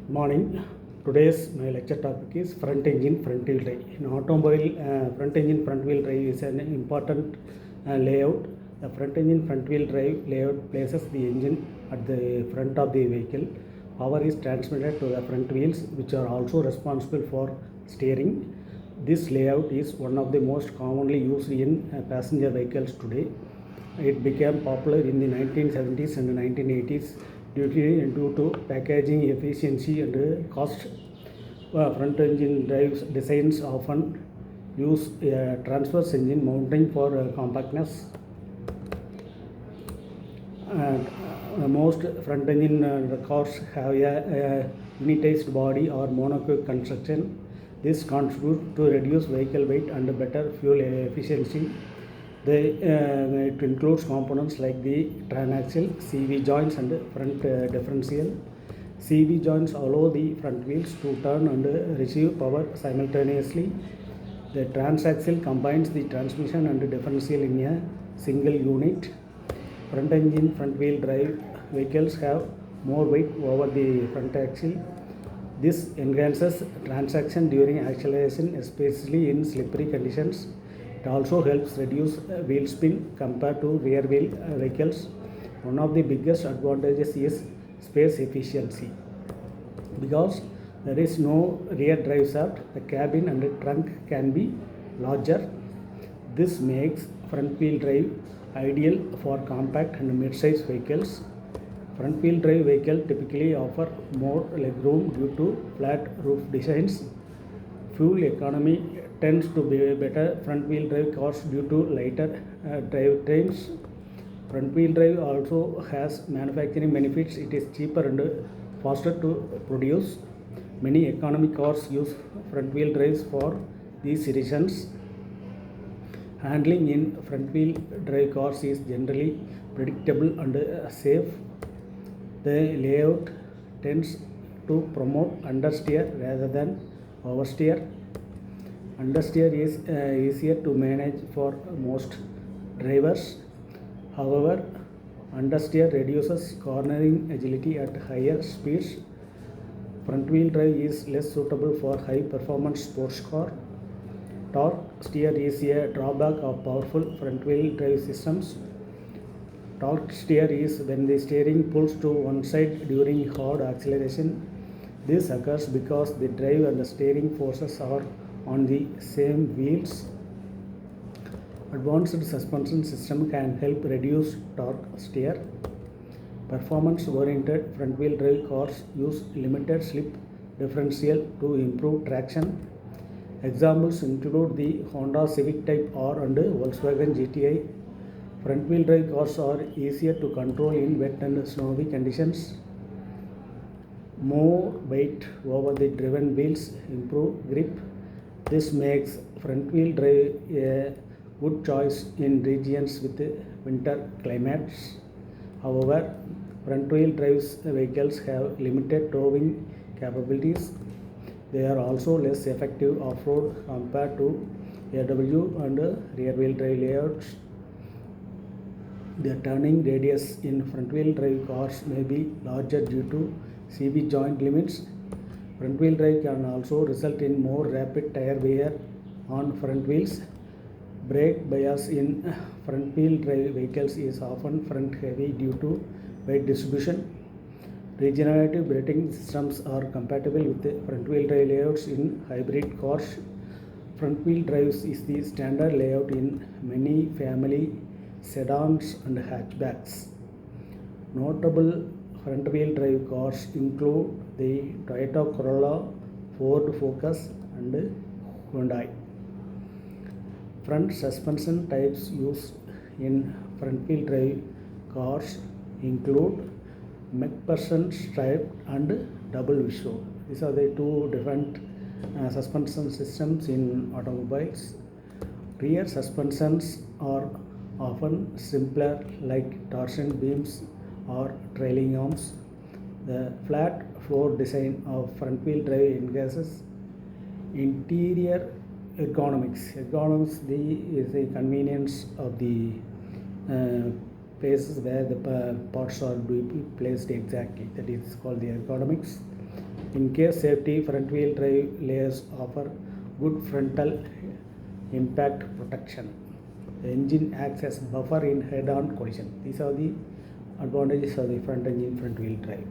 Morning. Today's my lecture topic is front engine front wheel drive. In automobile, front engine front wheel drive is an important layout. The front engine front wheel drive layout places the engine at the front of the vehicle. Power is transmitted to the front wheels, which are also responsible for steering. This layout is one of the most commonly used in passenger vehicles today. It became popular in the 1970s and 1980s due to packaging efficiency and cost. Front engine drive designs often use a transverse engine mounting for compactness. Most front engine cars have a unitized body or monocoque construction. This contributes to reduce vehicle weight and better fuel efficiency. It includes components like the transaxle, CV joints and front differential. CV joints allow the front wheels to turn and receive power simultaneously. The transaxle combines the transmission and differential in a single unit. Front engine front wheel drive vehicles have more weight over the front axle. This enhances traction during acceleration, especially in slippery conditions. It also helps reduce wheel spin compared to rear wheel vehicles. One of the biggest advantages is space efficiency. Because there is no rear drive shaft, the cabin and the trunk can be larger. This makes front wheel drive ideal for compact and mid-size vehicles. Front wheel drive vehicles typically offer more legroom due to flat roof designs. Fuel economy tends to be better front wheel drive cars due to lighter drivetrains. Front wheel drive also has manufacturing benefits. It is cheaper and faster to produce. Many economy cars use front wheel drives for these reasons. Handling in front wheel drive cars is generally predictable and safe. The layout tends to promote understeer rather than oversteer. Understeer is easier to manage for most drivers. However, understeer reduces cornering agility at higher speeds. Front wheel drive is less suitable for high performance sports car. Torque steer is a drawback of powerful front wheel drive systems. Torque steer is when the steering pulls to one side during hard acceleration. This occurs because the drive and the steering forces are on the same wheels. Advanced suspension system can help reduce torque steer. Performance-oriented front-wheel drive cars use limited slip differential to improve traction. Examples include the Honda Civic Type R and Volkswagen GTI. Front-wheel drive cars are easier to control in wet and snowy conditions. More weight over the driven wheels improve grip. This makes front wheel drive a good choice in regions with winter climates. However, front wheel drive vehicles have limited towing capabilities. They are also less effective off-road compared to AW and rear wheel drive layouts. The turning radius in front wheel drive cars may be larger due to CV joint limits. Front wheel drive can also result in more rapid tire wear on front wheels. Brake bias in front wheel drive vehicles is often front heavy due to weight distribution. Regenerative braking systems are compatible with front wheel drive layouts in hybrid cars. Front wheel drives is the standard layout in many family sedans and hatchbacks. Notable front wheel drive cars include the Toyota Corolla, Ford Focus and Hyundai. Front suspension types used in front wheel drive cars include McPherson striped and double wishbone. These are the two different suspension systems in automobiles. Rear suspensions are often simpler, like torsion beams or trailing arms. The flat floor design of front wheel drive enhances interior ergonomics. Ergonomics is the convenience of the places where the parts are placed exactly. That is called the ergonomics. In case safety, front wheel drive layers offer good frontal impact protection. The engine acts as buffer in head-on collision. These are the advantages of the front engine front wheel drive.